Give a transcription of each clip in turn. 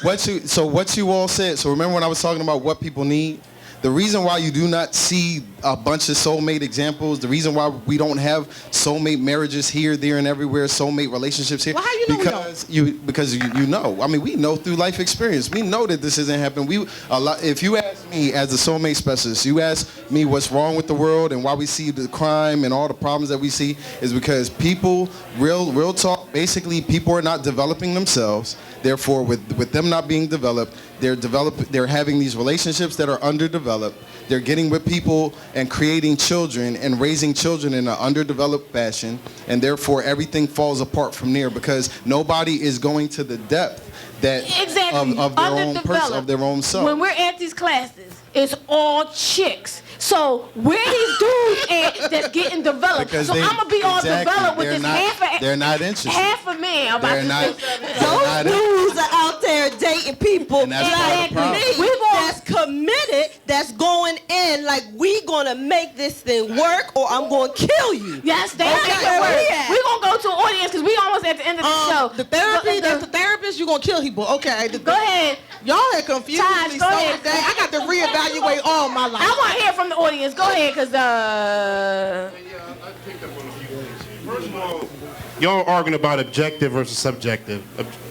What you all said. So remember when I was talking about what people need? The reason why you do not see a bunch of soulmate examples, the reason why we don't have soulmate marriages here, there, and everywhere, soulmate relationships here, well, how you know because you know. I mean, we know through life experience. We know that this isn't happening. If you ask me as a soulmate specialist, you ask me what's wrong with the world and why we see the crime and all the problems that we see is because people, real talk, basically people are not developing themselves. Therefore, with them not being developed, they're having these relationships that are underdeveloped. They're getting with people and creating children and raising children in an underdeveloped fashion, and therefore everything falls apart from there because nobody is going to the depth that of their own self. When we're at these classes, it's all chicks. So where these dudes at that's getting developed? Because I'm gonna be all developed with this they're not interested. half a man. Those dudes are out there dating people like me that's committed, that's going in like we gonna make this thing work or I'm gonna kill you. Yes, they make it work. We gonna go to an audience because we almost at the end of the show. The therapy, that's the therapist, you gonna kill people. Okay. Go ahead. Y'all are confused me so today. I got to reevaluate all my life. I want to hear from the audience. Go ahead, because I picked up on a few things. First of all, y'all are arguing about objective versus subjective.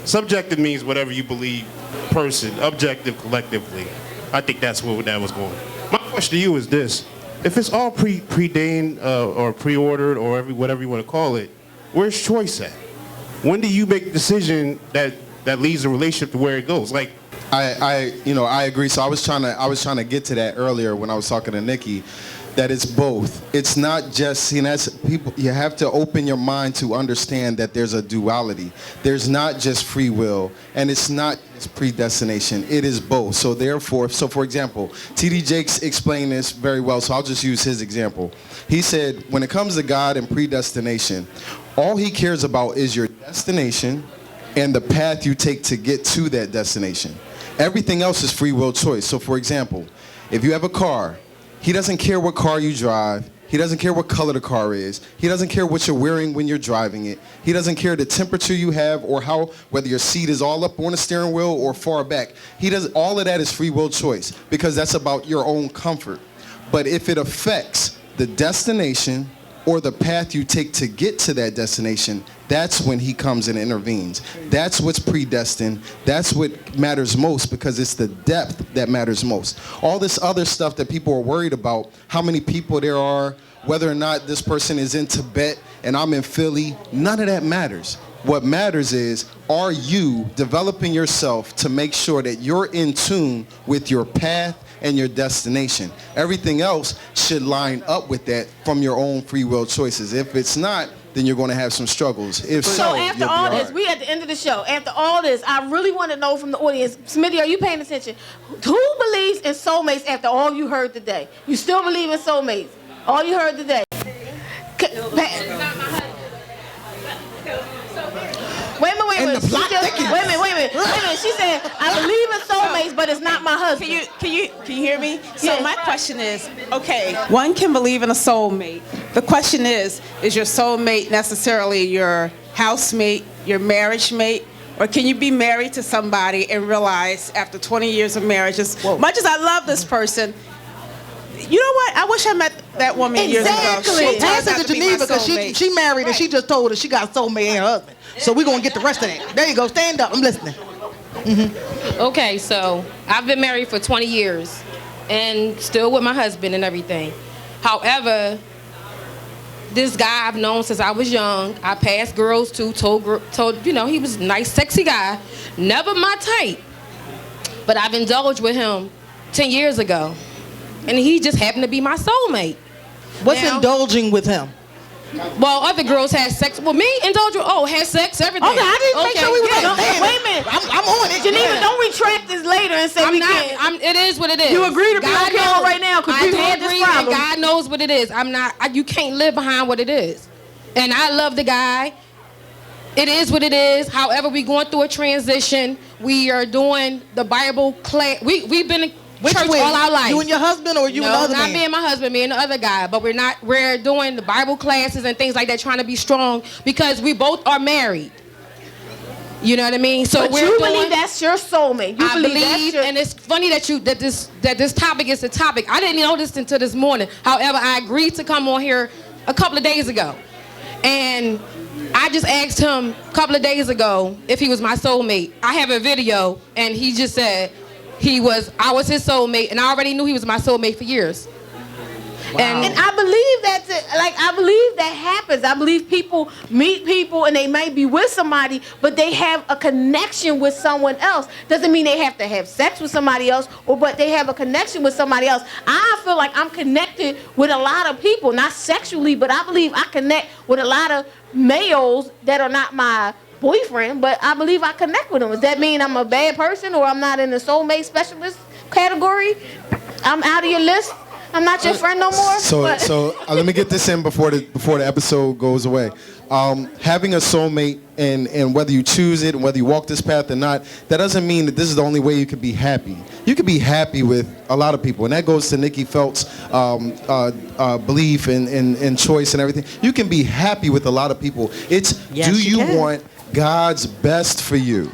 Subjective means whatever you believe, person. Objective, collectively. I think that's where that was going. My question to you is this. If it's all preordained or pre-ordered or whatever you want to call it, where's choice at? When do you make the decision that leads the relationship to where it goes? Like, I agree. So I was trying to get to that earlier when I was talking to Nikki, that it's both. It's not just, that's people. You have to open your mind to understand that there's a duality. There's not just free will, and it's not just predestination. It is both. So therefore, for example, T.D. Jakes explained this very well. So I'll just use his example. He said, when it comes to God and predestination, all he cares about is your destination and the path you take to get to that destination. Everything else is free will choice. So for example, if you have a car, he doesn't care what car you drive. He doesn't care what color the car is. He doesn't care what you're wearing when you're driving it. He doesn't care the temperature you have or whether your seat is all up on the steering wheel or far back. All of that is free will choice because that's about your own comfort. But if it affects the destination or the path you take to get to that destination, that's when he comes and intervenes. That's what's predestined. That's what matters most because it's the depth that matters most. All this other stuff that people are worried about, how many people there are, whether or not this person is in Tibet and I'm in Philly, none of that matters. What matters is, are you developing yourself to make sure that you're in tune with your path and your destination? Everything else should line up with that from your own free will choices. If it's not, then you're going to have some struggles. So after all this, we at the end of the show. After all this, I really want to know from the audience, Smitty, are you paying attention? Who believes in soulmates after all you heard today? You still believe in soulmates? All you heard today? Wait a minute. She said, I believe in soulmates, but it's not my husband. Can you hear me? So my question is, okay, one can believe in a soulmate. The question is your soulmate necessarily your housemate, your marriage mate? Or can you be married to somebody and realize after 20 years of marriage, as much as I love this person, you know what? I wish I met that woman years ago. She passed it to Geneva because she married and she just told her she got a soulmate and her husband. So we're going to get the rest of that. There you go. Stand up. I'm listening. Mm-hmm. Okay, so I've been married for 20 years and still with my husband and everything. However, this guy I've known since I was young. I passed girls too, told he was a nice, sexy guy. Never my type. But I've indulged with him 10 years ago. And he just happened to be my soulmate. What's indulging with him? Well, other girls had sex. Well, me, indulge, had sex, everything. Okay, I didn't make sure we were wait a minute. I'm on it. Geneva, don't retract this later and say we can't. It is what it is. You agree to be on camera right now because we had this problem. And God knows what it is. You can't live behind what it is. And I love the guy. It is what it is. However, we going through a transition. We are doing the Bible class. We've been church all our life. You and your husband or you and the other man? No, not me and my husband, me and the other guy. But we're doing the Bible classes and things like that, trying to be strong because we both are married. You know what I mean? So But you believe that's your soulmate. You I believe, and it's funny that this topic is the topic. I didn't know this until this morning. However, I agreed to come on here a couple of days ago, and I just asked him a couple of days ago if he was my soulmate. I have a video, and he just said I was his soulmate, and I already knew he was my soulmate for years. Wow. And I believe I believe that happens. I believe people meet people and they might be with somebody, but they have a connection with someone else. Doesn't mean they have to have sex with somebody else, but they have a connection with somebody else. I feel like I'm connected with a lot of people, not sexually, but I believe I connect with a lot of males that are not my boyfriend, but I believe I connect with them. Does that mean I'm a bad person or I'm not in the soulmate specialist category? I'm out of your list? I'm not your friend no more. So let me get this in before the episode goes away. Having a soulmate and whether you choose it and whether you walk this path or not, that doesn't mean that this is the only way you can be happy. You can be happy with a lot of people, and that goes to Niki Felts' belief in choice and everything. You can be happy with a lot of people. It's do you want God's best for you?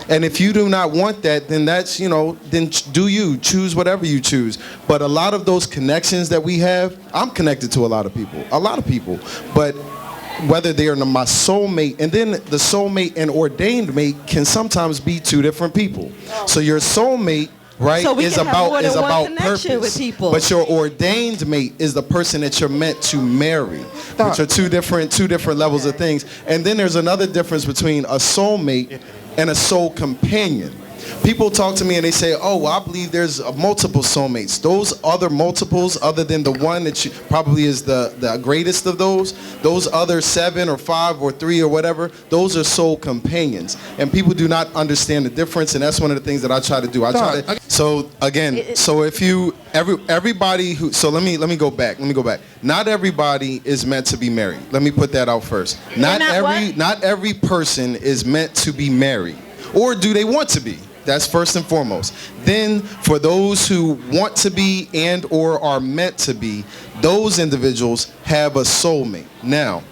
And if you do not want that, then that's, then do you choose whatever you choose. But a lot of those connections that we have, I'm connected to a lot of people. But whether they are my soulmate, and then the soulmate and ordained mate can sometimes be two different people. So your soulmate, right, is about purpose. With people. But your ordained mate is the person that you're meant to marry, which are two different levels of things. And then there's another difference between a soulmate and a soul companion. People talk to me and they say, oh, well, I believe there's multiple soulmates. Those other multiples, other than the one that probably is the greatest of those other 7 or 5 or 3 or whatever, those are soul companions. And people do not understand the difference, and that's one of the things that I try to do. So if everybody who, so let me go back. Not everybody is meant to be married. Let me put that out first. Not every person is meant to be married. Or do they want to be? That's first and foremost. Then for those who want to be and or are meant to be, those individuals have a soulmate. Now,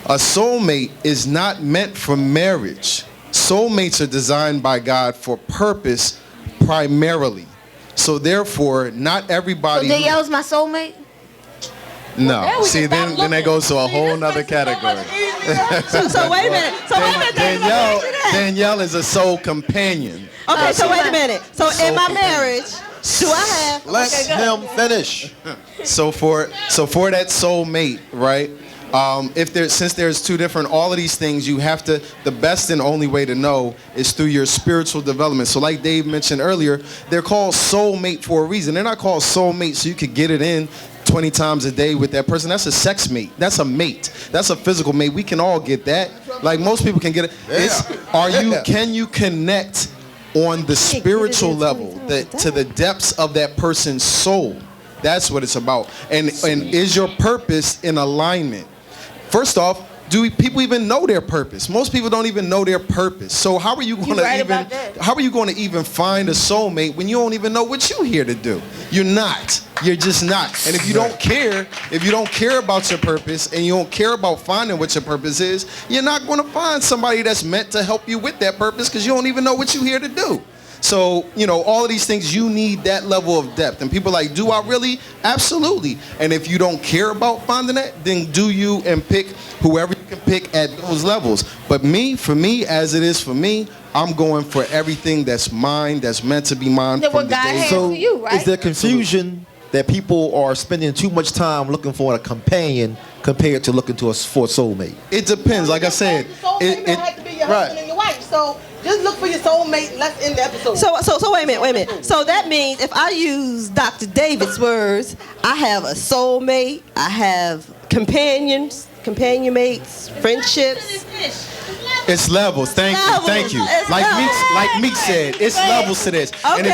a soulmate is not meant for marriage. Soulmates are designed by God for purpose primarily. So therefore, not everybody... So Danielle's my soulmate? No. See, then that goes to a whole nother category. So wait a minute. Danielle is a soul companion. Okay, so wait a minute. So in my marriage, do I have... Let him finish. So for that soulmate, right? Since there's two different, all of these things, you have to, the best and only way to know is through your spiritual development. So like Dave mentioned earlier, they're called soulmate for a reason. They're not called soulmate so you could get it in 20 times a day with that person. That's a sex mate. That's a mate. That's a physical mate. We can all get that. Like most people can get it. Can you connect on the spiritual level, to the depths of that person's soul? That's what it's about. And is your purpose in alignment? First off, do people even know their purpose? Most people don't even know their purpose. So how are you going to even find a soulmate when you don't even know what you're here to do? You're not. You're just not. And if you don't care about your purpose and you don't care about finding what your purpose is, you're not going to find somebody that's meant to help you with that purpose because you don't even know what you're here to do. So, all of these things, you need that level of depth. And people are like, do I really? Absolutely. And if you don't care about finding that, then do you and pick whoever you can pick at those levels. But for me, as it is for me, I'm going for everything that's mine, that's meant to be mine. Then what God has for you, right? Is there confusion that people are spending too much time looking for a companion compared to looking for a soulmate? It depends. Like I said, it have to be your husband and your wife. So just look for your soulmate. Let's end the episode. So wait a minute. So that means if I use Dr. David's words, I have a soulmate, I have companions, companion mates, friendships. It's levels. Thank you. Like Meek said, it's levels to this. Okay, and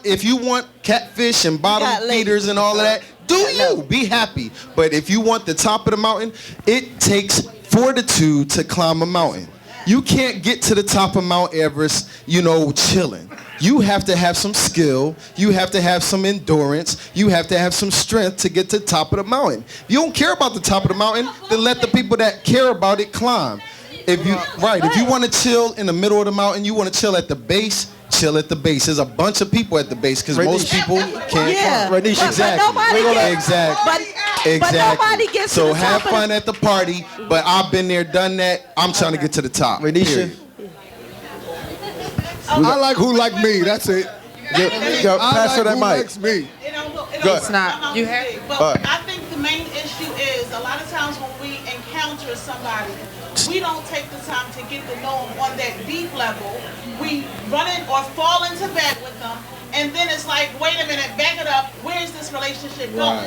if you want catfish and bottom feeders and all of that, do you be happy. But if you want the top of the mountain, it takes fortitude to climb a mountain. You can't get to the top of Mount Everest, chilling. You have to have some skill. You have to have some endurance. You have to have some strength to get to the top of the mountain. If you don't care about the top of the mountain, then let the people that care about it climb. If you want to chill in the middle of the mountain, you want to chill at the base. Chill at the base. There's a bunch of people at the base because most people can't. Yeah. Exactly. Exactly. But nobody gets so to the have top fun at the party. But I've been there, done that. I'm trying to get to the top. Renisha. I like who like me. That's it. Pass her that mic. Likes me. It's not. You have. But I think the main issue is a lot of times when we encounter somebody, we don't take the time to get to know them on that deep level. We run in or fall into bed with them, and then it's like, wait a minute, back it up. Where's this relationship going?